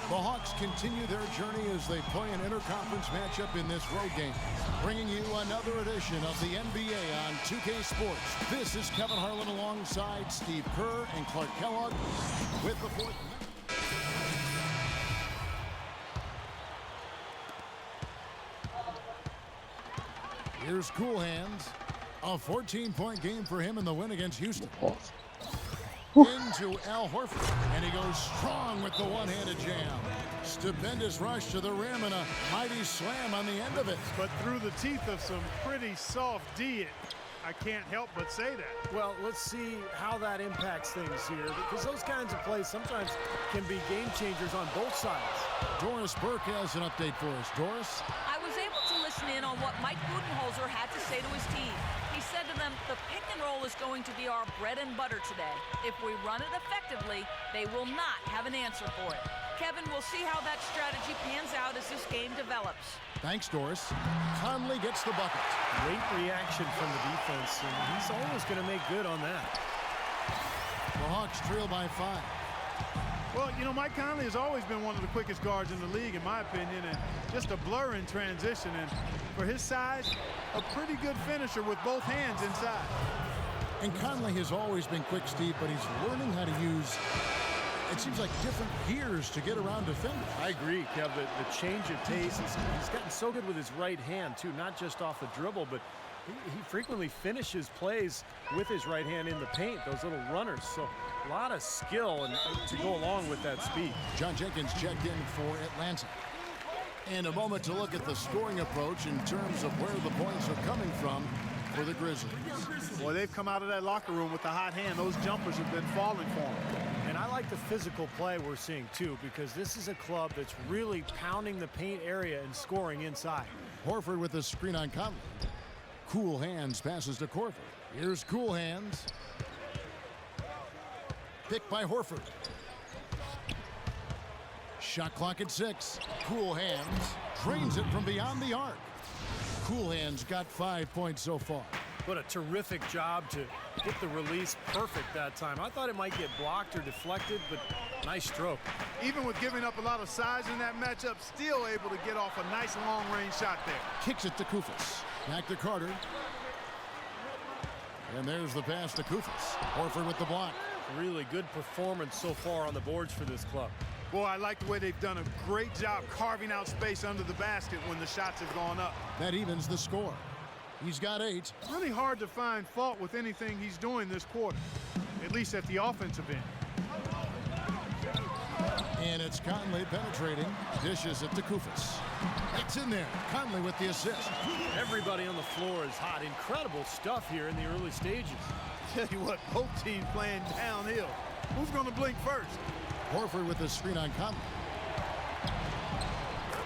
The Hawks continue their journey as they play an interconference matchup in this road game. Bringing you another edition of the NBA on 2K Sports. This is Kevin Harlan alongside Steve Kerr and Clark Kellogg with the fourth. Here's Cool Hands. A 14-point game for him in the win against Houston. Into Al Horford, and he goes strong with the one-handed jam. Stupendous rush to the rim and a mighty slam on the end of it. But through the teeth of some pretty soft D, I can't help but say that. Well, let's see how that impacts things here, because those kinds of plays sometimes can be game changers on both sides. Doris Burke has an update for us. Doris? I was able to listen in on what Mike Budenholzer had to say to his team. He said to them, the pick and roll is going to be our bread and butter today. If we run it effectively, they will not have an answer for it. Kevin, we'll see how that strategy pans out as this game develops. Thanks, Doris. Conley gets the bucket. Great reaction from the defense, and he's always going to make good on that. The Hawks trail by 5. Well, you know, Mike Conley has always been one of the quickest guards in the league, in my opinion, and just a blur in transition. And for his size, a pretty good finisher with both hands inside. And Conley has always been quick, Steve, but he's learning how to use, it seems like, different gears to get around defenders. I agree, Kev. The change of pace, he's gotten so good with his right hand, too, not just off the dribble, but he frequently finishes plays with his right hand in the paint, those little runners. So a lot of skill and to go along with that speed. John Jenkins checked in for Atlanta. And a moment to look at the scoring approach in terms of where the points are coming from for the Grizzlies. Boy, they've come out of that locker room with the hot hand. Those jumpers have been falling for them. And I like the physical play we're seeing, too, because this is a club that's really pounding the paint area and scoring inside. Horford with the screen on Conley. Cool Hands passes to Horford. Here's Cool Hands. Picked by Horford. Shot clock at 6. Cool Hands drains it from beyond the arc. Cool Hands got 5 points so far. What a terrific job to get the release perfect that time. I thought it might get blocked or deflected, but nice stroke. Even with giving up a lot of size in that matchup, still able to get off a nice long-range shot there. Kicks it to Koufos. Back to Carter. And there's the pass to Koufos. Horford with the block. Really good performance so far on the boards for this club. Boy, I like the way they've done a great job carving out space under the basket when the shots have gone up. That evens the score. He's got 8. Really hard to find fault with anything he's doing this quarter, at least at the offensive end. And it's Conley penetrating. Dishes it to Koufos. It's in there. Conley with the assist. Everybody on the floor is hot. Incredible stuff here in the early stages. Tell you what, both teams playing downhill. Who's going to blink first? Horford with the screen on Conley.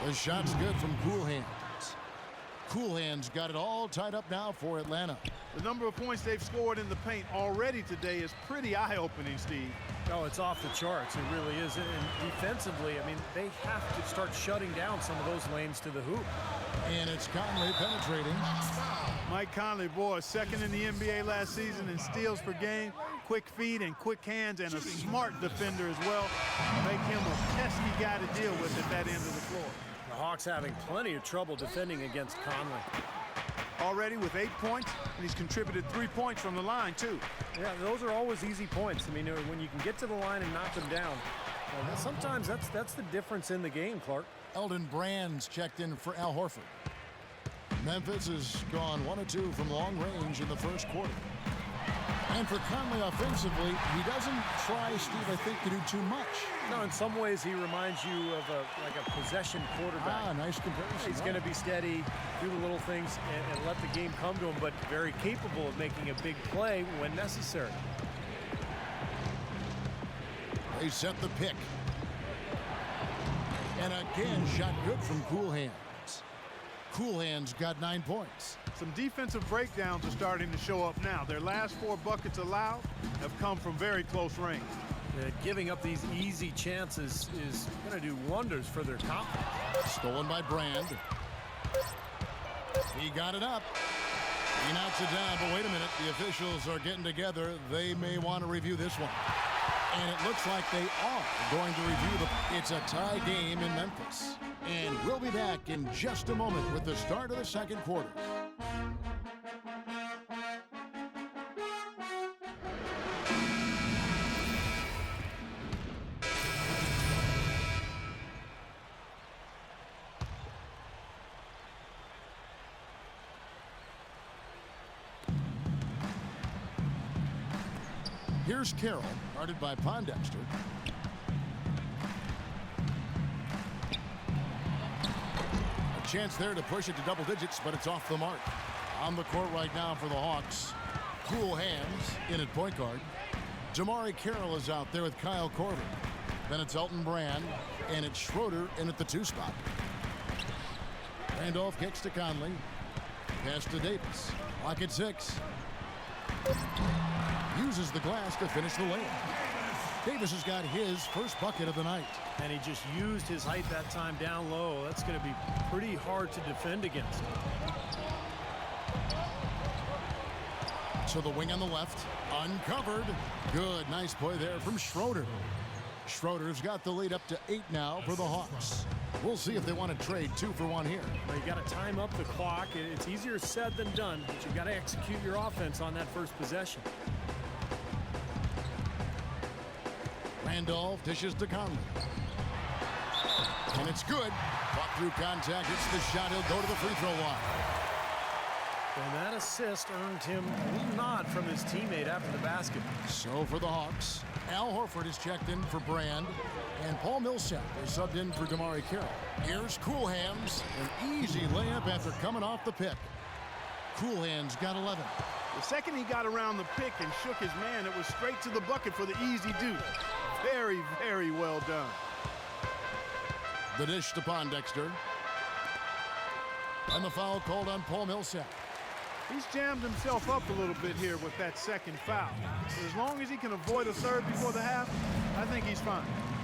The shot's good from Cool Hands. Cool Hands got it all tied up now for Atlanta. The number of points they've scored in the paint already today is pretty eye-opening, Steve. Oh, it's off the charts. It really is. And defensively, I mean, they have to start shutting down some of those lanes to the hoop. And it's Conley penetrating. Mike Conley, boy, second in the NBA last season in steals per game. Quick feet and quick hands, and a smart defender as well. Make him a pesky guy to deal with at that end of the floor. The Hawks having plenty of trouble defending against Conley. Already with 8 points, and he's contributed 3 points from the line, too. Yeah, those are always easy points. I mean, when you can get to the line and knock them down, sometimes that's the difference in the game, Clark. Eldon Brand's checked in for Al Horford. Memphis has gone 1 of 2 from long range in the first quarter. And for Conley offensively, he doesn't try, Steve, I think, to do too much. No, in some ways he reminds you of like a possession quarterback. Ah, nice comparison. He's going to be steady, do the little things, and let the game come to him, but very capable of making a big play when necessary. They set the pick. And again, shot good from Cool Hands. Cool Hands got 9 points. Some defensive breakdowns are starting to show up now. Their last 4 buckets allowed have come from very close range. Giving up these easy chances is going to do wonders for their confidence. Stolen by Brand. He got it up. He knocks it down, but wait a minute. The officials are getting together. They may want to review this one. And it looks like they are going to review it's a tie game in Memphis. And we'll be back in just a moment with the start of the second quarter. Here's Carroll, guarded by Pondexter. A chance there to push it to double digits, but it's off the mark. On the court right now for the Hawks. Cool hands in at point guard. MyCAREER is out there with Kyle Korver. Then it's Elton Brand, and it's Schroeder in at the 2 spot. Randolph kicks to Conley. Pass to Davis. Lock at 6. Uses the glass to finish the layup. Davis has got his first bucket of the night. And he just used his height that time down low. That's going to be pretty hard to defend against. To the wing on the left. Uncovered. Good. Nice play there from Schroeder. Schroeder's got the lead up to 8 now for the Hawks. We'll see if they want to trade 2 for 1 here. Well, you got to time up the clock. It's easier said than done, but you got to execute your offense on that first possession. Randolph dishes to Conley. And it's good. Caught through contact. It's the shot. He'll go to the free throw line. And that assist earned him a little nod from his teammate after the basket. So for the Hawks, Al Horford is checked in for Brand, and Paul Millsap is subbed in for MyCAREER. Here's Cool Hands, an easy layup after coming off the pick. Cool Hands got 11. The second he got around the pick and shook his man, it was straight to the bucket for the easy deuce. Very, very well done. The dish to Pondexter. And the foul called on Paul Millsap. He's jammed himself up a little bit here with that second foul. So as long as he can avoid a third before the half, I think he's fine.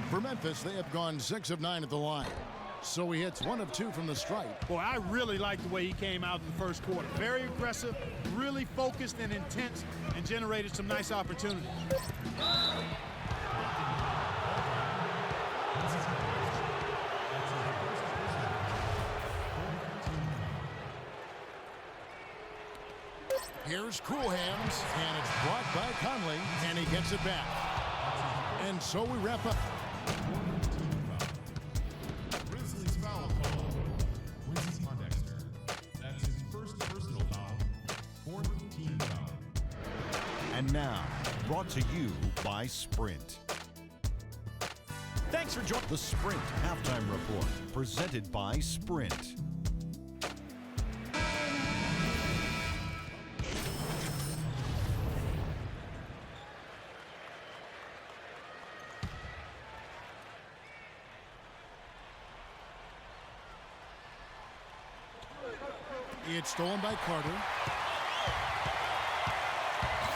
For Memphis, they have gone 6 of 9 at the line. So he hits 1 of 2 from the stripe. Boy, I really like the way he came out in the first quarter. Very aggressive, really focused and intense, and generated some nice opportunities. Here's Cool Hands, and it's blocked by Conley, and he gets it back. And so we wrap up. Grizzlies foul call. Quincy Pondexter. That's his first personal foul. 4th team foul. And now, brought to you by Sprint. Thanks for joining The Sprint Halftime Report, presented by Sprint. It's stolen by Carter.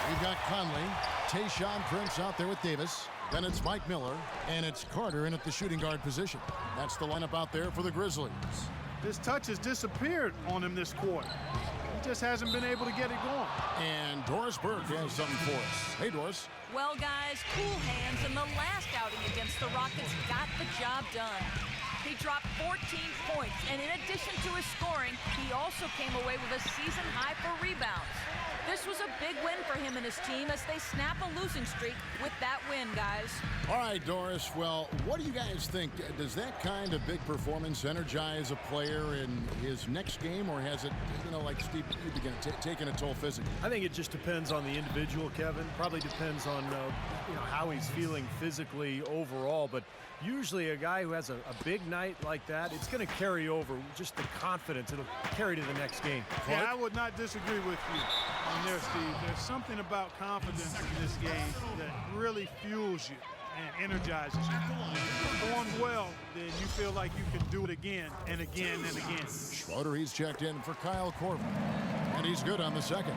We've got Conley. Tayshaun Prince out there with Davis. Then it's Mike Miller. And it's Carter in at the shooting guard position. That's the lineup out there for the Grizzlies. This touch has disappeared on him this quarter. He just hasn't been able to get it going. And Doris Burke has something for us. Hey, Doris. Well, guys, Cool Hands in the last outing against the Rockets got the job done. He dropped 14 points, and in addition to his scoring, he also came away with a season high for rebounds. This was a big win for him and his team as they snap a losing streak with that win, guys. All right, Doris. Well, what do you guys think? Does that kind of big performance energize a player in his next game, or has it, like Steve, taken a toll physically? I think it just depends on the individual, Kevin. Probably depends on how he's feeling physically overall. But usually a guy who has a big night like that, it's going to carry over just the confidence. It'll carry to the next game. Yeah, I would not disagree with you on there, Steve. There's something about confidence in this game that really fuels you and energizes you. If you perform well, then you feel like you can do it again and again and again. Schroeder, he's checked in for Kyle Korver. And he's good on the second.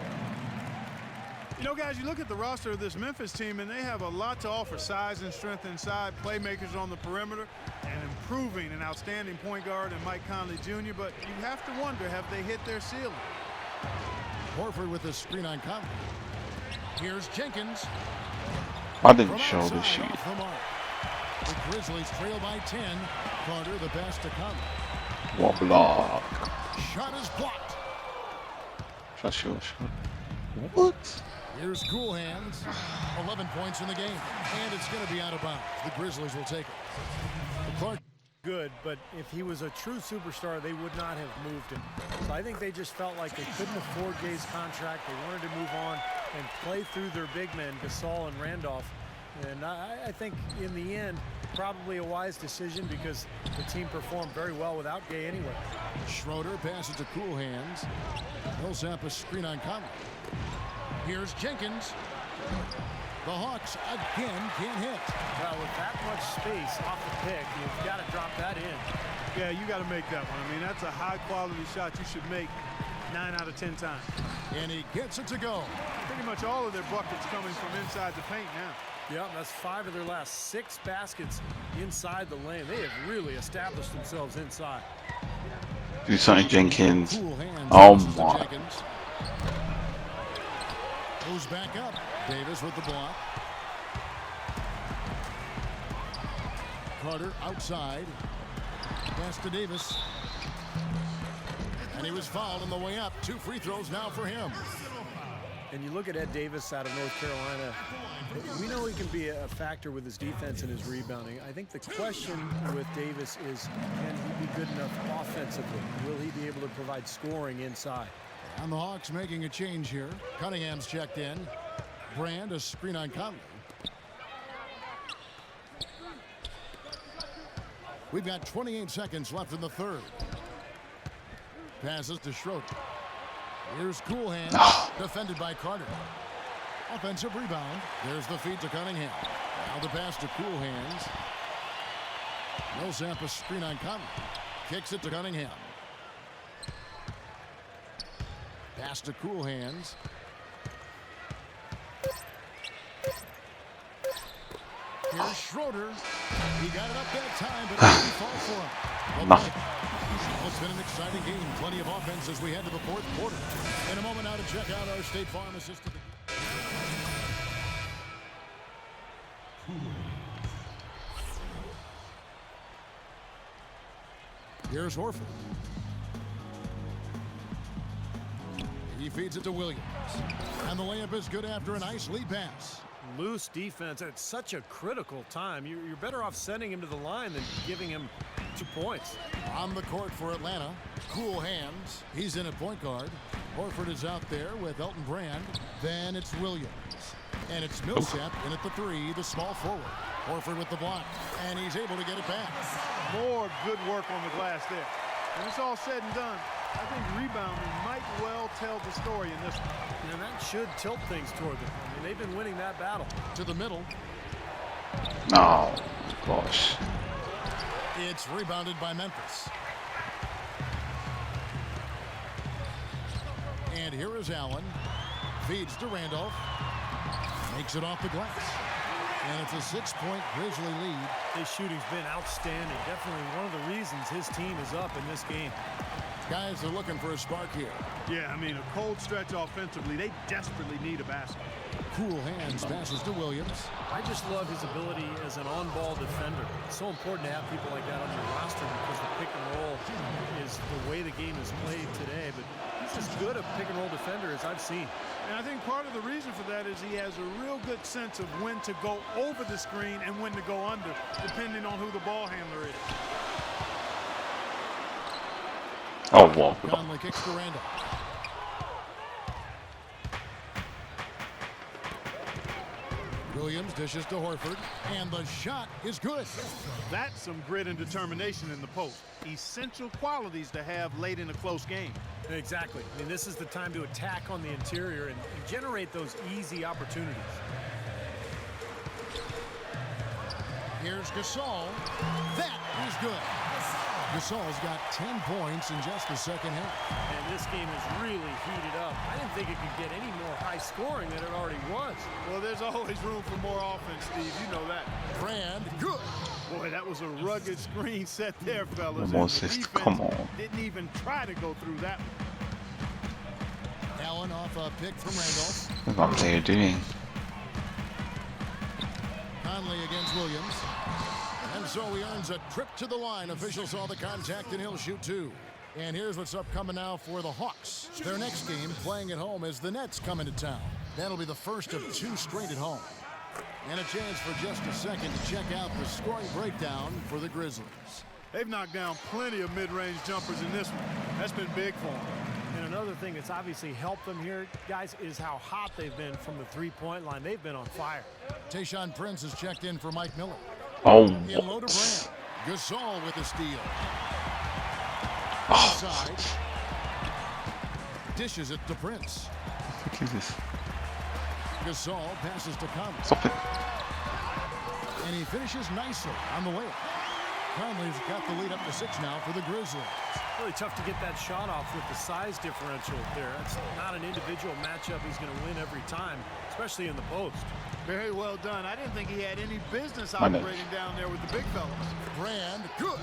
Guys, you look at the roster of this Memphis team, and they have a lot to offer. Size and strength inside, playmakers on the perimeter, and improving an outstanding point guard in Mike Conley Jr. But you have to wonder, have they hit their ceiling? Horford with a screen on Conley. Here's Jenkins. I didn't show the sheet. Off the mark. The Grizzlies trail by 10. Carter, the pass to Conley. What block? Shot is blocked. Shot. What? Here's Cool Hands. 11 points in the game. And it's going to be out of bounds. The Grizzlies will take it. Clark. Good, but if he was a true superstar, they would not have moved him. So I think they just felt like they couldn't afford Gay's contract. They wanted to move on and play through their big men, Gasol and Randolph. And I think in the end, probably a wise decision because the team performed very well without Gay anyway. Schroeder passes to Cool Hands. Millsap a screen on Conley. Here's Jenkins. The Hawks again can't hit. Well, with that much space off the pick, you've got to drop that in. Yeah, you got to make that one. I mean, that's a high-quality shot you should make 9 out of 10 times. And he gets it to go. Pretty much all of their buckets coming from inside the paint now. Yeah, that's 5 of their last 6 baskets inside the lane. They have really established themselves inside. Do something, Jenkins. Cool Hands. Oh my. Jenkins. Goes back up. Davis with the block. Carter outside. Pass to Davis. And he was fouled on the way up. 2 free throws now for him. And you look at Ed Davis out of North Carolina, we know he can be a factor with his defense and his rebounding. I think the question with Davis is, can he be good enough offensively? Will he be able to provide scoring inside? And the Hawks making a change here. Cunningham's checked in. Brand a screen on Conley. We've got 28 seconds left in the third. Passes to Schroeder. Here's Cool Hands. Defended by Carter. Offensive rebound. There's the feed to Cunningham. Now the pass to Cool Hands. Millsap a screen on Conley. Kicks it to Cunningham. Pass to Cool Hands. Here's Schroeder. He got it up that time, but it didn't fall for him. No. It's been an exciting game. Plenty of offense as we head to the fourth quarter. In a moment now to check out our State Farm assistant. Here's Horford. He feeds it to Williams. And the layup is good after a nice lead pass. Loose defense at such a critical time. You're better off sending him to the line than giving him 2 points. On the court for Atlanta, Cool Hands. He's in at point guard. Horford is out there with Elton Brand. Then it's Williams. And it's Millsap in at the 3, the small forward. Horford with the block. And he's able to get it back. More good work on the glass there. When it's all said and done, I think rebounding might well tell the story in this one. And that should tilt things toward them. I mean, they've been winning that battle. To the middle. No. Gosh. It's rebounded by Memphis. And here is Allen. Feeds to Randolph. Makes it off the glass. And it's a 6-point Grizzly lead. His shooting's been outstanding. Definitely one of the reasons his team is up in this game. Guys are looking for a spark here. Yeah, I mean, a cold stretch offensively. They desperately need a basket. Cool Hands passes to Williams. I just love his ability as an on-ball defender. It's so important to have people like that on your roster because the pick and roll is the way the game is played today. But he's as good a pick and roll defender as I've seen. And I think part of the reason for that is he has a real good sense of when to go over the screen and when to go under, depending on who the ball handler is. Oh, wow. Conley kicks to Randall. Williams dishes to Horford, and the shot is good. That's some grit and determination in the post. Essential qualities to have late in a close game. Exactly. I mean, this is the time to attack on the interior and generate those easy opportunities. Here's Gasol. That is good. Gasol's got 10 points in just the second half. And this game is really heated up. I didn't think it could get any more high scoring than it already was. Well, there's always room for more offense, Steve. You know that. Brand, good. Boy, that was a rugged screen set there, fellas. Moses, come on. Didn't even try to go through that one. Allen off a pick from Randolph. What are you doing? Conley against Williams. And so he earns a trip to the line. Officials saw the contact, and he'll shoot 2. And here's what's upcoming now for the Hawks. Their next game, playing at home, as the Nets come into town. That'll be the first of 2 straight at home. And a chance for just a second to check out the scoring breakdown for the Grizzlies. They've knocked down plenty of mid-range jumpers in this one. That's been big for them. And another thing that's obviously helped them here, guys, is how hot they've been from the three-point line. They've been on fire. Tayshaun Prince has checked in for Mike Miller. Oh, In low to Brand. Gasol with the steal. oh, Inside. Dishes it to Prince. what is this? Gasol passes to Conley. Stop it. And he finishes nicely on the way. Conley's got the lead up to 6 now for the Grizzlies. Really tough to get that shot off with the size differential there. It's not an individual matchup he's going to win every time, especially in the post. Very well done. I didn't think he had any business My man. operating down there with the big fellas. Brand, good.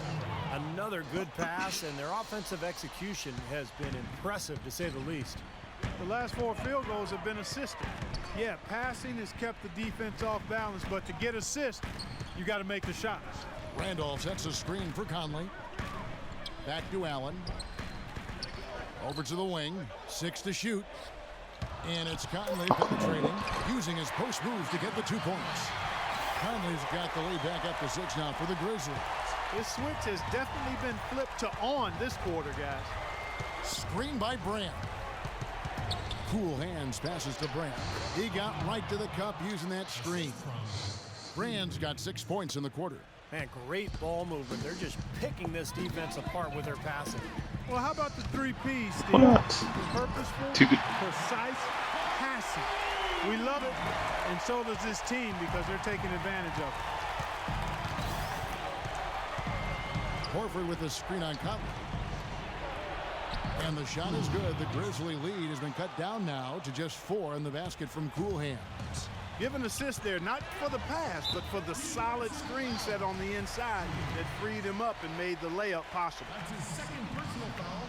Another good pass, and their offensive execution has been impressive, to say the least. The last 4 field goals have been assisted. Yeah, passing has kept the defense off balance, but to get assists, you got to make the shots. Randolph sets a screen for Conley. Back to Allen. Over to the wing. 6 to shoot. And it's Conley penetrating, using his post move to get the 2 points. Conley's got the lead back up to 6 now for the Grizzlies. This switch has definitely been flipped to on this quarter, guys. Screen by Brand. Cool hands passes to Brand. He got right to the cup using that screen. Brand's got 6 points in the quarter. Man, great ball movement. They're just picking this defense apart with their passing. Well, how about the 3 Ps, Steve? What? Purposeful, Too good. precise, passing. We love it, and so does this team because they're taking advantage of it. Horford with the screen on Conley. And the shot is good. The Grizzly lead has been cut down now to just 4 in the basket from Cool Hands. Give an assist there, not for the pass, but for the solid screen set on the inside that freed him up and made the layup possible. That's his second personal foul.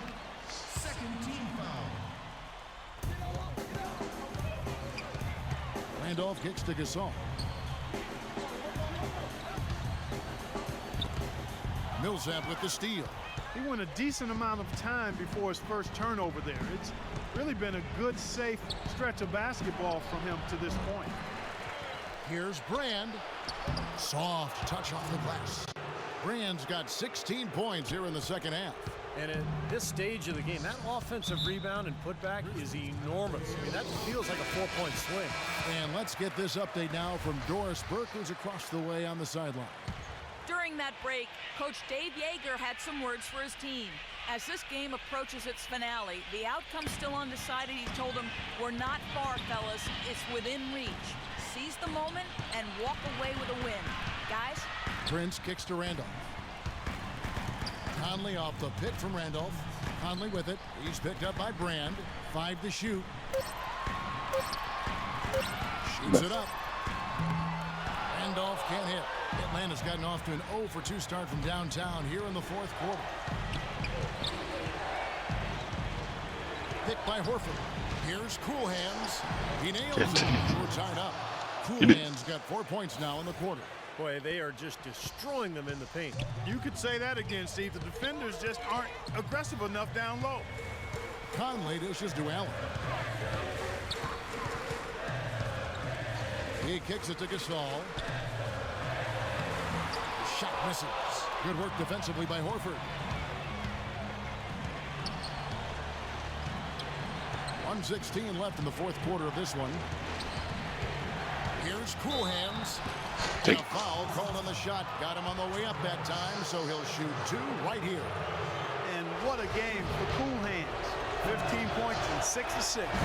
Second team foul. Randolph kicks to Gasol. Millsap with the steal. He went a decent amount of time before his first turnover there. It's really been a good, safe stretch of basketball from him to this point. Here's Brand. Soft touch off the glass. Brand's got 16 points here in the second half. And at this stage of the game, that offensive rebound and putback is enormous. I mean, that feels like a 4-point swing. And let's get this update now from Doris Burke, who's across the way on the sideline. During that break, Coach Dave Yeager had some words for his team. As this game approaches its finale, the outcome's still undecided. He told them, "We're not far, fellas. It's within reach. Seize the moment and walk away with a win." Guys? Prince kicks to Randolph. Conley off the pick from Randolph. Conley with it. He's picked up by Brand. 5 to shoot. Shoots it up. Randolph can't hit. Atlanta's gotten off to an 0 for 2 start from downtown here in the 4th quarter. Picked by Horford. Here's Cool Hands. He nails it. We're tied up. Cool Hands got 4 points now in the quarter. Boy, they are just destroying them in the paint. You could say that again, Steve. The defenders just aren't aggressive enough down low. Conley dishes to Allen. He kicks it to Gasol. Shot misses. Good work defensively by Horford. 1:16 left in the 4th quarter of this one. Here's Cool Hands. And a foul called on the shot. Got him on the way up that time, so he'll shoot 2 right here. And what a game for Cool Hands. 15 points and 6 assists.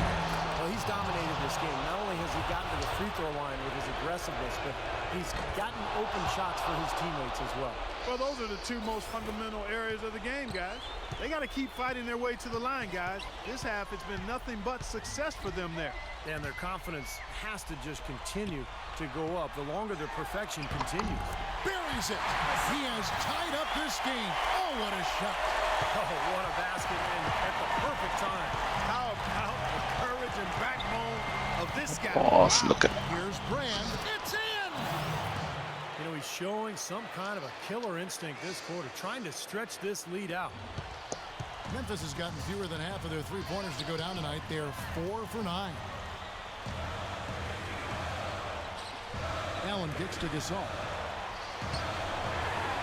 Well, he's dominated this game. Not only has he gotten to the free throw line with his aggressiveness, but he's gotten open shots for his teammates as well. Well, those are the 2 most fundamental areas of the game, guys. They got to keep fighting their way to the line, guys. This half, it's been nothing but success for them there. And their confidence has to just continue to go up the longer their perfection continues. Buries it. He has tied up this game. Oh, what a shot. Oh, what a basket, and at the perfect time. How about the courage and backbone of this guy? Boss, look at Here's Brand. It's in. You know, he's showing some kind of a killer instinct this quarter, trying to stretch this lead out. Memphis has gotten fewer than half of their three-pointers to go down tonight. They're 4 for 9. Allen kicks to Gasol.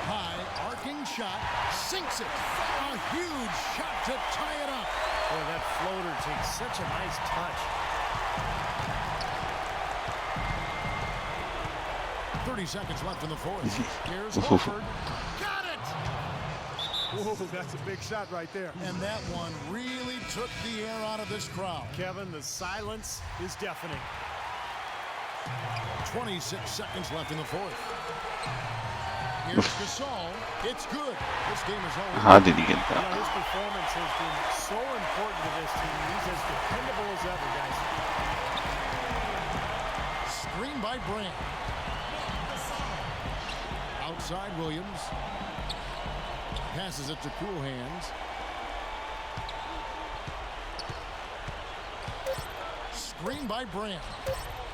High, arcing shot, sinks it. A huge shot to tie it up. Boy, that floater takes such a nice touch. 30 seconds left in the fourth. Here's Horford. Got it! Whoa, that's a big shot right there. And that one really took the air out of this crowd. Kevin, the silence is deafening. 26 seconds left in the fourth. Here's Gasol. It's good. This game is over. How did he get You know, that? his performance has been so important to this team. He's as dependable as ever, guys. Screen by Brand. Outside Williams. Passes it to Cool Hands. Screen by Brand.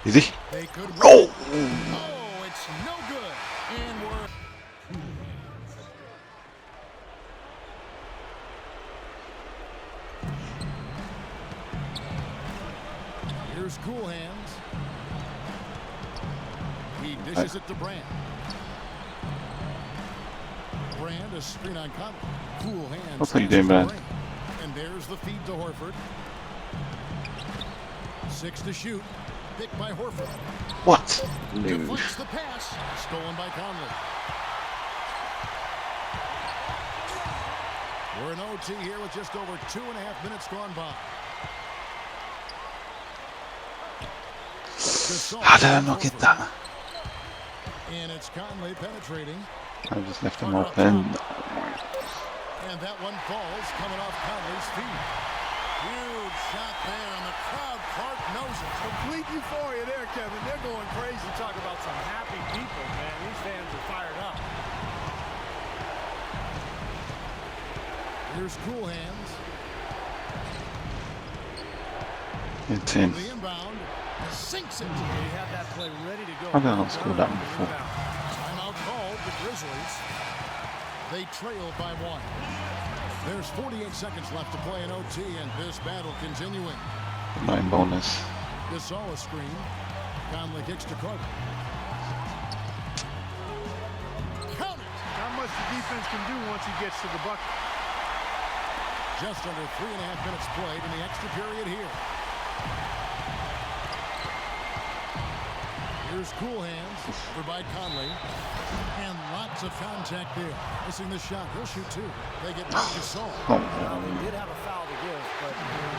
Is he? They could win. Oh! Oh, it's no good. And we're... Here's Cool Hands. He dishes it to Brand. Brand, a screen on Conley. Cool Hands. What are you doing, Brand? And there's the feed to Horford. 6 to shoot. Picked by Horford. What? Dude. Deflects the pass. Stolen by Conley. We're in OT here with just over 2.5 minutes gone by. How did I not get that? And it's Conley penetrating. I just left him open. And that one falls coming off Conley's feet. Huge shot there, and the crowd, Clark, knows it. Complete euphoria there, Kevin. They're going crazy. Talk about some happy people, man. These fans are fired up. Here's Cool Hands. It's in. The inbound. Sinks it. He had that play ready to go. I've been on school down before. Timeout called. The Grizzlies. They trail by 1. There's 48 seconds left to play in OT, and this battle continuing. 9 bonus. Gasol a screen. Conley kicks to Carter. Count it. Not much the defense can do once he gets to the bucket. Just under 3.5 minutes played in the extra period here. Here's Cool Hands over by Conley. And lots of contact there. Missing the shot. He'll shoot 2. They get back to Gasol. Oh, Well, they did have a foul to give, but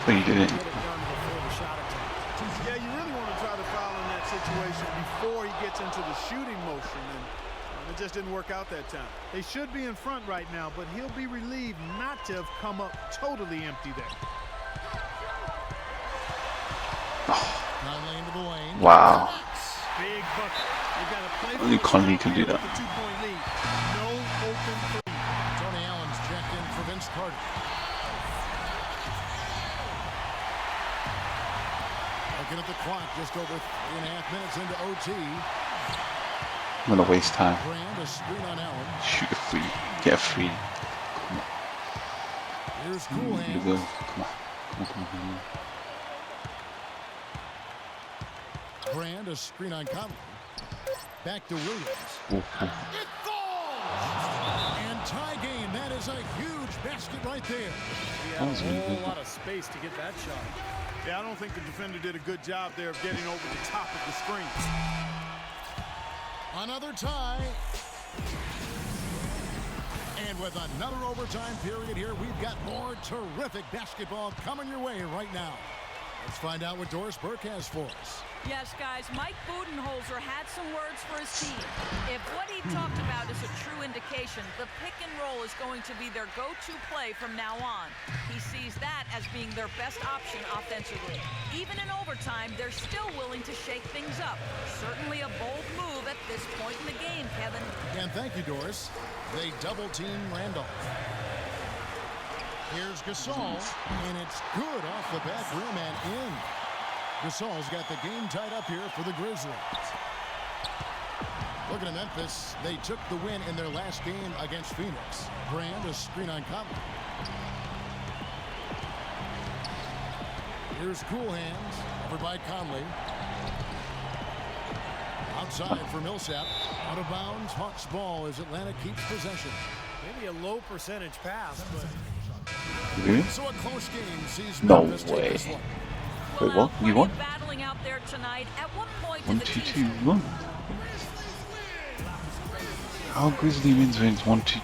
but he didn't. get it done before the shot attempt. Yeah, you really want to try to foul in that situation before he gets into the shooting motion, and it just didn't work out that time. They should be in front right now, but he'll be relieved not to have come up totally empty there. Conley into the lane. Wow. Big bucket. They got to play. Only Conley can do that. The 2-point lead. No open three. Tony Allen's checked in for Vince Carter. Looking at the clock, just over 3.5 minutes into OT. I'm gonna waste time. Brand, a screen on Allen. Shoot a free. Get a free. Here's Cool Here Hands. we go. Come on. Come on, come on, come on. Brand, a screen on Conley. Back to Williams. Oh, oh. It falls! And tie game. That is a huge basket right there. He That had was a really whole good. lot of space to get that shot. Yeah, I don't think the defender did a good job there of getting over the top of the screen. Another tie. And with another overtime period here, we've got more terrific basketball coming your way right now. Let's find out what Doris Burke has for us. Yes, guys, Mike Budenholzer had some words for his team. If what he talked about is a true indication, the pick and roll is going to be their go-to play from now on. He sees that as being their best option offensively. Even in overtime, they're still willing to shake things up. Certainly a bold move at this point in the game, Kevin. And thank you, Doris. They double-team Randolph. Here's Gasol, and it's good off the back rim and in. Gasol's got the game tied up here for the Grizzlies. Looking at Memphis, they took the win in their last game against Phoenix. Brand, a screen on Conley. Here's Cool Hands, over by Conley. Outside for Millsap. Out of bounds, Hawks ball as Atlanta keeps possession. Maybe a low percentage pass, but Really? So a close game sees No Memphis take way. this one. Wait, what? You won? Battling out there tonight. At one point 1-2-2 won. How Grizzly wins when it's 1-2-2?